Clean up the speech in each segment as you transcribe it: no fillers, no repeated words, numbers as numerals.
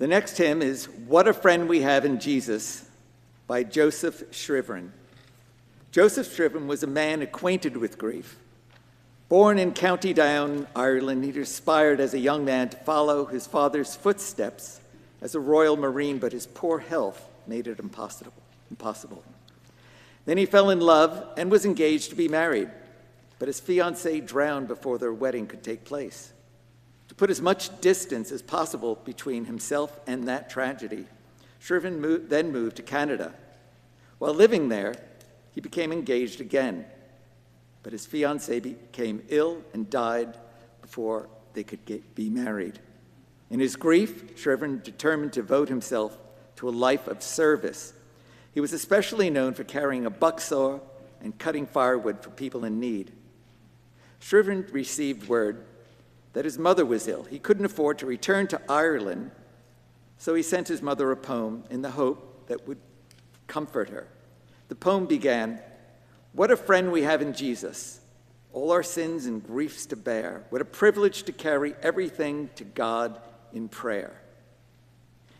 The next hymn is What a Friend We Have in Jesus by Joseph Scriven. Joseph Scriven was a man acquainted with grief. Born in County Down, Ireland, he aspired as a young man to follow his father's footsteps as a Royal Marine, but his poor health made it impossible. Then he fell in love and was engaged to be married, but his fiancée drowned before their wedding could take place. To put as much distance as possible between himself and that tragedy, Scriven then moved to Canada. While living there, he became engaged again, but his fiancée became ill and died before they could be married. In his grief, Scriven determined to devote himself to a life of service. He was especially known for carrying a bucksaw and cutting firewood for people in need. Scriven received word that his mother was ill. He couldn't afford to return to Ireland, so he sent his mother a poem in the hope that would comfort her. The poem began, "What a friend we have in Jesus, all our sins and griefs to bear. What a privilege to carry everything to God in prayer."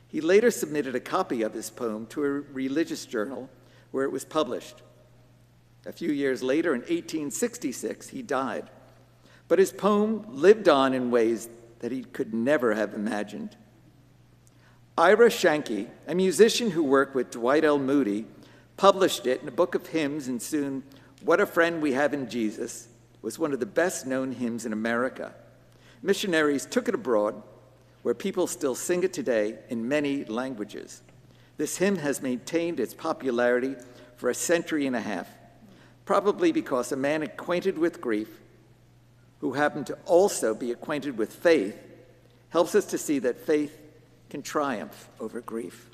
He later submitted a copy of his poem to a religious journal where it was published. A few years later, in 1866, he died. But his poem lived on in ways that he could never have imagined. Ira Shanky, a musician who worked with Dwight L. Moody, published it in a book of hymns, and soon, What a Friend We Have in Jesus was one of the best-known hymns in America. Missionaries took it abroad, where people still sing it today in many languages. This hymn has maintained its popularity for a century and a half, probably because a man acquainted with grief, who happened to also be acquainted with faith, helps us to see that faith can triumph over grief.